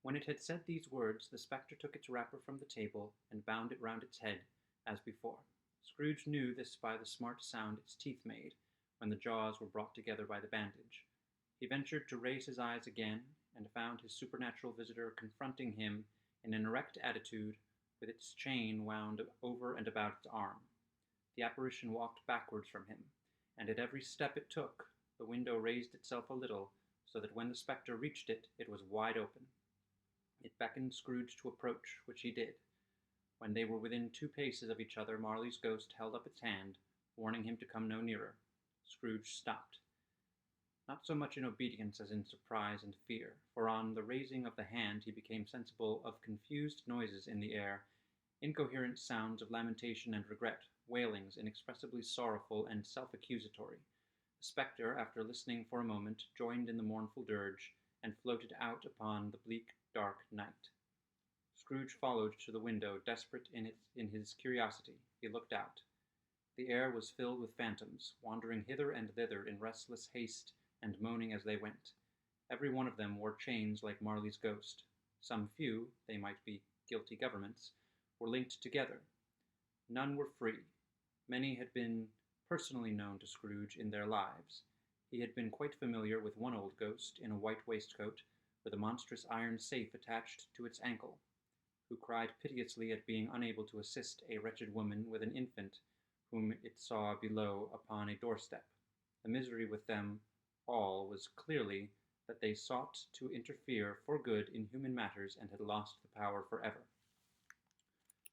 When it had said these words, the spectre took its wrapper from the table and bound it round its head, as before. Scrooge knew this by the smart sound its teeth made, when the jaws were brought together by the bandage. He ventured to raise his eyes again, and found his supernatural visitor confronting him in an erect attitude, with its chain wound over and about its arm. The apparition walked backwards from him, and at every step it took, the window raised itself a little, so that when the spectre reached it, it was wide open. It beckoned Scrooge to approach, which he did. When they were within 2 paces of each other, Marley's ghost held up its hand, warning him to come no nearer. Scrooge stopped, not so much in obedience as in surprise and fear, for on the raising of the hand he became sensible of confused noises in the air, incoherent sounds of lamentation and regret, wailings inexpressibly sorrowful and self-accusatory. The spectre, after listening for a moment, joined in the mournful dirge, and floated out upon the bleak, dark night. Scrooge followed to the window, desperate in his curiosity. He looked out. The air was filled with phantoms, wandering hither and thither in restless haste, and moaning as they went. Every one of them wore chains like Marley's ghost. Some few, they might be guilty governments, were linked together. None were free. Many had been personally known to Scrooge in their lives. He had been quite familiar with one old ghost in a white waistcoat, with a monstrous iron safe attached to its ankle, who cried piteously at being unable to assist a wretched woman with an infant whom it saw below upon a doorstep. The misery with them all was clearly that they sought to interfere for good in human matters and had lost the power forever.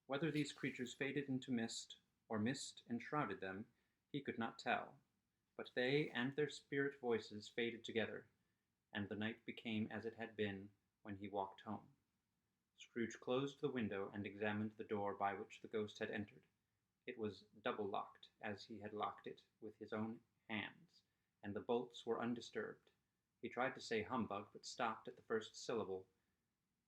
Whether these creatures faded into mist, or mist enshrouded them, he could not tell, but they and their spirit voices faded together, and the night became as it had been when he walked home. Scrooge closed the window and examined the door by which the ghost had entered. It was double-locked, as he had locked it with his own hands, and the bolts were undisturbed. He tried to say humbug, but stopped at the first syllable,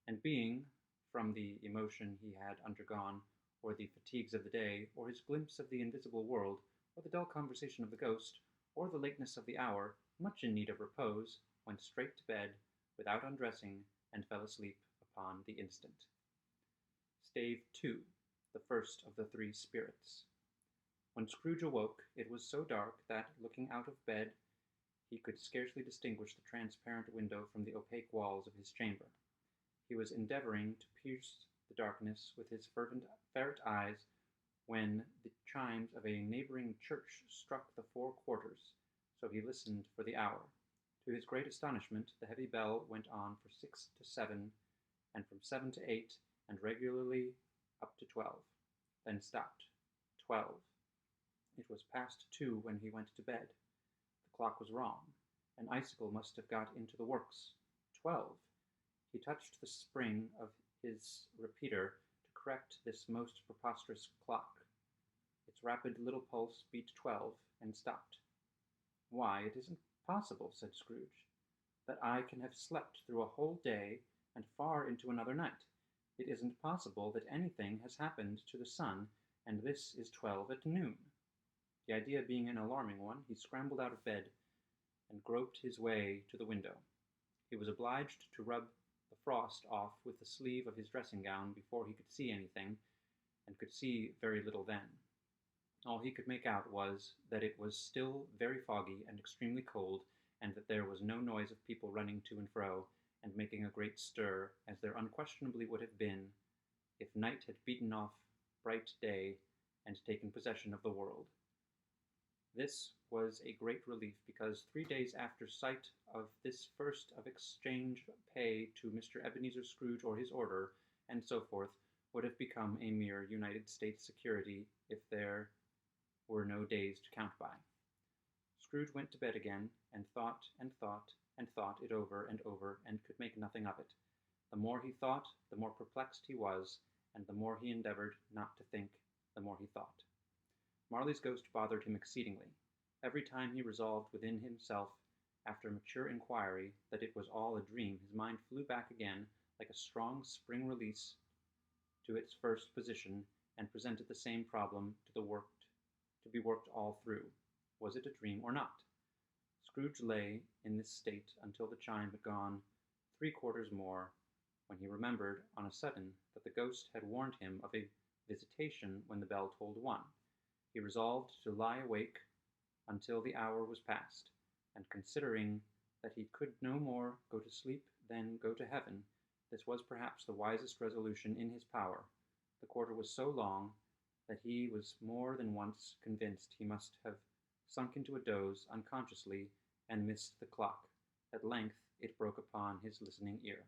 and being, from the emotion he had undergone, or the fatigues of the day, or his glimpse of the invisible world, or the dull conversation of the ghost, or the lateness of the hour, much in need of repose, went straight to bed, without undressing, and fell asleep upon the instant. Stave 2. The first of the 3 spirits. When Scrooge awoke, it was so dark that, looking out of bed, he could scarcely distinguish the transparent window from the opaque walls of his chamber. He was endeavoring to pierce the darkness with his ferret eyes when the chimes of a neighboring church struck the 4 quarters, so he listened for the hour. To his great astonishment, the heavy bell went on for 6 to 7, and from 7 to 8, and regularly up to 12, then stopped. 12. It was past 2 when he went to bed. The clock was wrong. An icicle must have got into the works. 12. He touched the spring of his repeater to correct this most preposterous clock. Its rapid little pulse beat 12, and stopped. "Why, it isn't possible," said Scrooge, "that I can have slept through a whole day and far into another night. It isn't possible that anything has happened to the sun, and this is 12 at noon." The idea being an alarming one, he scrambled out of bed and groped his way to the window. He was obliged to rub the frost off with the sleeve of his dressing gown before he could see anything, and could see very little then. All he could make out was that it was still very foggy and extremely cold, and that there was no noise of people running to and fro, and making a great stir, as there unquestionably would have been if night had beaten off bright day and taken possession of the world. This was a great relief, because 3 days after sight of this first of exchange pay to Mr. Ebenezer Scrooge or his order, and so forth, would have become a mere United States security if there were no days to count by. Scrooge went to bed again, and thought and thought and thought it over and over, and could make nothing of it. The more he thought, the more perplexed he was, and the more he endeavored not to think, the more he thought. Marley's ghost bothered him exceedingly. Every time he resolved within himself, after mature inquiry, that it was all a dream, his mind flew back again, like a strong spring release, to its first position, and presented the same problem to be worked all through. Was it a dream or not? Scrooge lay in this state until the chime had gone 3 quarters more, when he remembered, on a sudden, that the ghost had warned him of a visitation when the bell tolled 1. He resolved to lie awake until the hour was past, and considering that he could no more go to sleep than go to heaven, this was perhaps the wisest resolution in his power. The quarter was so long that he was more than once convinced he must have sunk into a doze unconsciously and missed the clock. At length it broke upon his listening ear.